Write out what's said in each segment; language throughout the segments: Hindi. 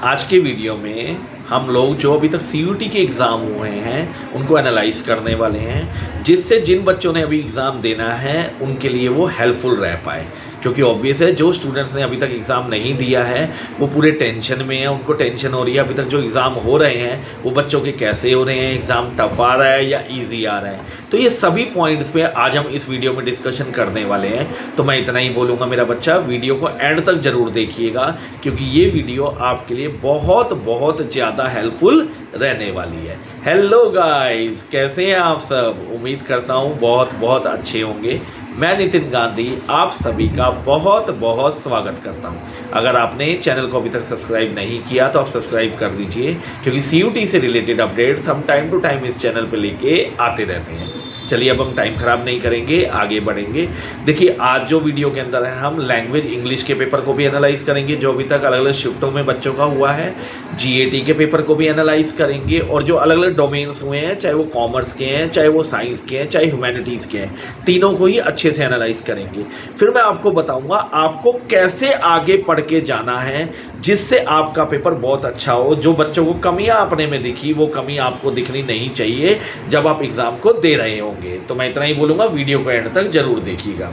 आज के वीडियो में हम लोग जो अभी तक सीयूटी के एग्ज़ाम हुए हैं उनको एनालाइज करने वाले हैं, जिससे जिन बच्चों ने अभी एग्ज़ाम देना है उनके लिए वो हेल्पफुल रह पाए। क्योंकि ऑब्वियस है जो स्टूडेंट्स ने अभी तक एग्ज़ाम नहीं दिया है वो पूरे टेंशन में है, उनको टेंशन हो रही है अभी तक जो एग्ज़ाम हो रहे हैं वो बच्चों के कैसे हो रहे हैं, एग्ज़ाम टफ आ रहा है या ईजी आ रहा है। तो ये सभी पॉइंट्स पे आज हम इस वीडियो में डिस्कशन करने वाले हैं। तो मैं इतना ही बोलूँगा मेरा बच्चा, वीडियो को एंड तक ज़रूर देखिएगा क्योंकि ये वीडियो आपके लिए बहुत बहुत ज़्यादा हेल्पफुल रहने वाली है। हेलो गाइस, कैसे हैं आप सब? उम्मीद करता हूँ बहुत बहुत अच्छे होंगे। मैं नितिन गांधी आप सभी का बहुत बहुत स्वागत करता हूं। अगर आपने चैनल को अभी तक सब्सक्राइब नहीं किया तो आप सब्सक्राइब कर दीजिए क्योंकि सीयूटी से रिलेटेड अपडेट्स हम टाइम टू टाइम इस चैनल पे लेके आते रहते हैं। चलिए अब हम टाइम ख़राब नहीं करेंगे, आगे बढ़ेंगे। देखिए आज जो वीडियो के अंदर है हम लैंग्वेज इंग्लिश के पेपर को भी एनालाइज करेंगे जो अभी तक अलग अलग शिफ्टों में बच्चों का हुआ है। जीएटी के पेपर को भी एनालाइज करेंगे और जो अलग अलग डोमेन्स हुए हैं, चाहे वो कॉमर्स के हैं, चाहे वो साइंस के हैं, चाहे ह्यूमैनिटीज़ के हैं, तीनों को ही अच्छे से एनालाइज करेंगे। फिर मैं आपको बताऊंगा आपको कैसे आगे पढ़ के जाना है जिससे आपका पेपर बहुत अच्छा हो। जो बच्चों को कमियां अपने में दिखी वो कमी आपको दिखनी नहीं चाहिए जब आप एग्ज़ाम को दे रहे होंगे। तो मैं इतना ही बोलूँगा, वीडियो को एंड तक जरूर देखिएगा।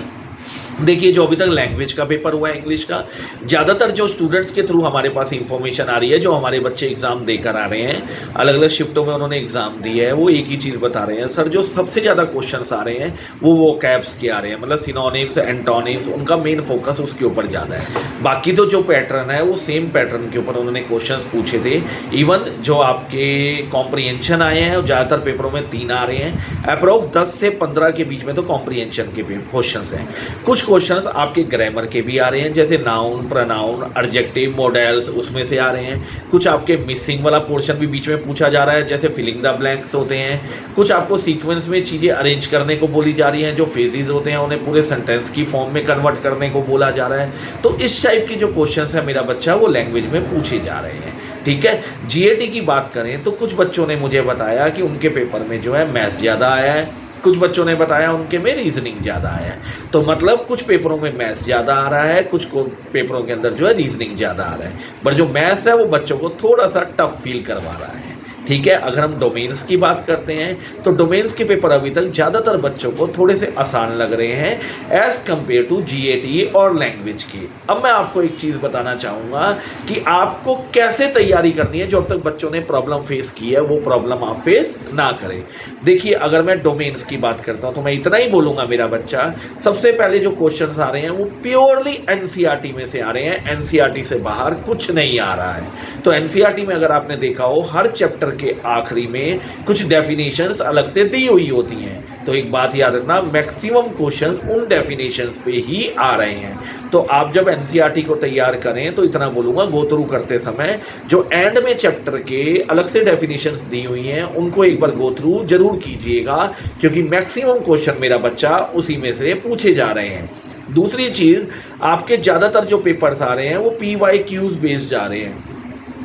देखिए जो अभी तक लैंग्वेज का पेपर हुआ है इंग्लिश का, ज़्यादातर जो स्टूडेंट्स के थ्रू हमारे पास इंफॉर्मेशन आ रही है, जो हमारे बच्चे एग्ज़ाम देकर आ रहे हैं, अलग अलग शिफ्टों में उन्होंने एग्ज़ाम दी है, वो एक ही चीज़ बता रहे हैं, सर जो सबसे ज़्यादा क्वेश्चंस आ रहे हैं वो वोकैब्स के आ रहे हैं, मतलब सिनोनिम्स, एंटोनिम्स, उनका मेन फोकस उसके ऊपर ज़्यादा है। बाकी तो जो पैटर्न है वो सेम पैटर्न के ऊपर उन्होंने क्वेश्चन पूछे थे। इवन जो आपके कॉम्प्रीहेंशन आए हैं ज़्यादातर पेपरों में 3 आ रहे हैं, अप्रोक्स 10 से 15 के बीच में तो कॉम्प्रीहेंशन के क्वेश्चन हैं। कुछ क्वेश्चंस आपके ग्रामर के भी आ रहे हैं, जैसे नाउन, प्रोनाउन, एडजेक्टिव, मॉडल्स उसमें से आ रहे हैं। कुछ आपके मिसिंग वाला पोर्शन भी बीच में पूछा जा रहा है, जैसे फिलिंग द ब्लैंक्स होते हैं। कुछ आपको सीक्वेंस में चीज़ें अरेंज करने को बोली जा रही हैं, जो फेजेस होते हैं उन्हें पूरे सेंटेंस की फॉर्म में कन्वर्ट करने को बोला जा रहा है। तो इस टाइप के जो क्वेश्चंस है मेरा बच्चा वो लैंग्वेज में पूछे जा रहे हैं। ठीक है, जीएटी की बात करें तो कुछ बच्चों ने मुझे बताया कि उनके पेपर में जो है मैथ्स ज़्यादा आया है, कुछ बच्चों ने बताया उनके में रीजनिंग ज़्यादा है। तो मतलब कुछ पेपरों में मैथ्स ज़्यादा आ रहा है, कुछ पेपरों के अंदर जो है रीजनिंग ज़्यादा आ रहा है, पर जो मैथ्स है वो बच्चों को थोड़ा सा टफ फील करवा रहा है। ठीक है, अगर हम डोमेन्स की बात करते हैं तो डोमेन्स के पेपर अभी तक ज़्यादातर बच्चों को थोड़े से आसान लग रहे हैं एज़ कम्पेयर टू जीएटी और लैंग्वेज की। अब मैं आपको एक चीज़ बताना चाहूँगा कि आपको कैसे तैयारी करनी है, जो अब तक बच्चों ने प्रॉब्लम फेस की है वो प्रॉब्लम आप फेस ना करें। देखिए अगर मैं डोमेन्स की बात करता हूँ तो मैं इतना ही बोलूँगा मेरा बच्चा, सबसे पहले जो क्वेश्चन आ रहे हैं वो प्योरली एनसीईआरटी में से आ रहे हैं, एनसीईआरटी से बाहर कुछ नहीं आ रहा है। तो एनसीईआरटी में अगर आपने देखा हो हर चैप्टर के आखिरी में कुछ डेफिनेशंस अलग से दी हुई होती हैं। तो एक बात याद रखना, मैक्सिमम क्वेश्चंस उन डेफिनेशंस पे ही आ रहे हैं। तो आप जब एनसीईआरटी को तैयार करें तो इतना बोलूँगा, गो थ्रू करते समय जो एंड में चैप्टर के अलग से डेफिनेशंस दी हुई हैं उनको एक बार गो थ्रू जरूर कीजिएगा क्योंकि मैक्सिमम क्वेश्चन मेरा बच्चा उसी में से पूछे जा रहे हैं। दूसरी चीज़, आपके ज़्यादातर जो पेपर्स आ रहे हैं वो PYQs बेस्ड जा रहे हैं,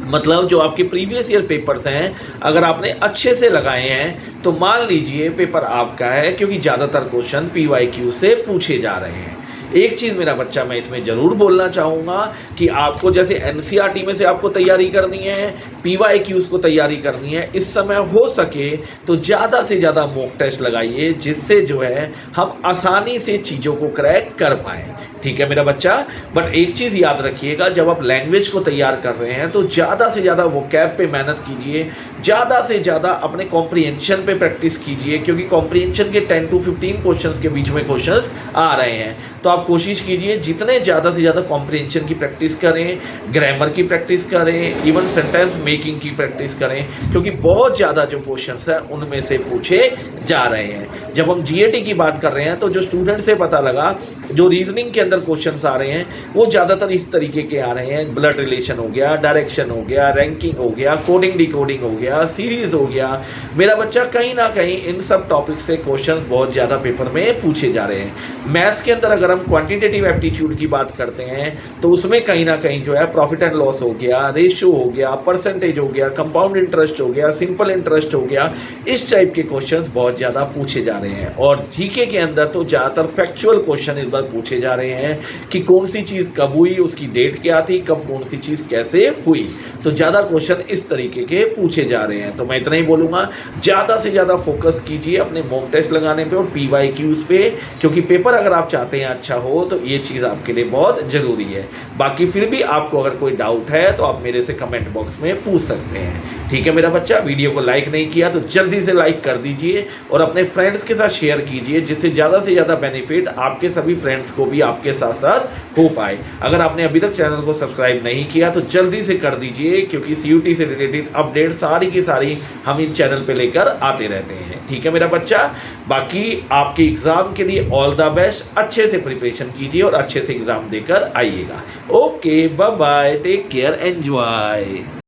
मतलब जो आपके प्रीवियस ईयर पेपर्स हैं अगर आपने अच्छे से लगाए हैं तो मान लीजिए पेपर आपका है, क्योंकि ज़्यादातर क्वेश्चन PYQ से पूछे जा रहे हैं। एक चीज़ मेरा बच्चा मैं इसमें ज़रूर बोलना चाहूँगा कि आपको जैसे एनसीईआरटी में से आपको तैयारी करनी है, PYQs को तैयारी करनी है, इस समय हो सके तो ज़्यादा से ज़्यादा मॉक टेस्ट लगाइए जिससे जो है हम आसानी से चीज़ों को क्रैक कर पाएँ। ठीक है मेरा बच्चा, बट एक चीज़ याद रखिएगा, जब आप लैंग्वेज को तैयार कर रहे हैं तो ज़्यादा से ज़्यादा वोकैब पे मेहनत कीजिए, ज़्यादा से ज़्यादा अपने कॉम्प्रीहेंशन पे प्रैक्टिस कीजिए क्योंकि कॉम्प्रीहेंशन के 10 to 15 क्वेश्चंस के बीच में क्वेश्चंस आ रहे हैं। तो आप कोशिश कीजिए जितने ज़्यादा से ज़्यादा कॉम्प्रीहेंशन की प्रैक्टिस करें, ग्रामर की प्रैक्टिस करें, इवन सेंटेंस मेकिंग की प्रैक्टिस करें क्योंकि बहुत ज़्यादा जो क्वेश्चंस हैं उनमें से पूछे जा रहे हैं। जब हम जीएटी की बात कर रहे हैं तो जो स्टूडेंट से पता लगा जो रीजनिंग के अंदर क्वेश्चंस आ रहे हैं वो ज़्यादातर इस तरीके के आ रहे हैं, ब्लड रिलेशन हो गया, डायरेक्शन हो गया, रैंकिंग हो गया, कोडिंग डिकोडिंग हो गया, सीरीज हो गया। मेरा बच्चा कहीं ना कहीं इन सब टॉपिक से क्वेश्चंस बहुत ज़्यादा पेपर में पूछे जा रहे हैं। मैथ्स के अंदर अगर हम क्वांटिटेटिव एप्टीट्यूड की बात करते हैं तो उसमें कहीं ना कहीं जो है प्रॉफिट एंड लॉस हो गया, रेशियो हो गया, परसेंटेज हो गया, कंपाउंड इंटरेस्ट हो गया, सिंपल इंटरेस्ट हो गया, इस टाइप के क्वेश्चंस बहुत ज़्यादा पूछे जा रहे हैं। और जीके के अंदर तो ज़्यादातर फैक्चुअल क्वेश्चन इस बार पूछे जा रहे हैं कि कौन सी चीज़ कब हुई, उसकी डेट क्या थी, कब कौन सी चीज़ कैसे हुई। तो ज़्यादा क्वेश्चन इस तरीके के पूछे जा रहे हैं। तो मैं इतना ही बोलूँगा, ज़्यादा से ज़्यादा फोकस कीजिए अपने मॉक टेस्ट लगाने पे और PYQs पे, क्योंकि पेपर अगर आप चाहते हैं अच्छा हो तो ये चीज़ आपके लिए बहुत ज़रूरी है। बाकी फिर भी आपको अगर कोई डाउट है तो आप मेरे से कमेंट बॉक्स में पूछ सकते हैं। ठीक है मेरा बच्चा, वीडियो को लाइक नहीं किया तो जल्दी से लाइक कर दीजिए और अपने फ्रेंड्स के साथ शेयर कीजिए, जिससे ज़्यादा से ज़्यादा बेनिफिट आपके सभी फ्रेंड्स को भी आपके साथ साथ हो पाए। अगर आपने अभी तक चैनल को सब्सक्राइब नहीं किया तो जल्दी से कर दीजिए, क्योंकि CUT से रिलेटेड अपडेट सारी की सारी हम इन चैनल पे लेकर आते रहते हैं। ठीक है मेरा बच्चा, बाकी आपके एग्जाम के लिए ऑल द बेस्ट, अच्छे से प्रिपरेशन कीजिए और अच्छे से एग्जाम देकर आइएगा। Okay, bye bye, take care, enjoy.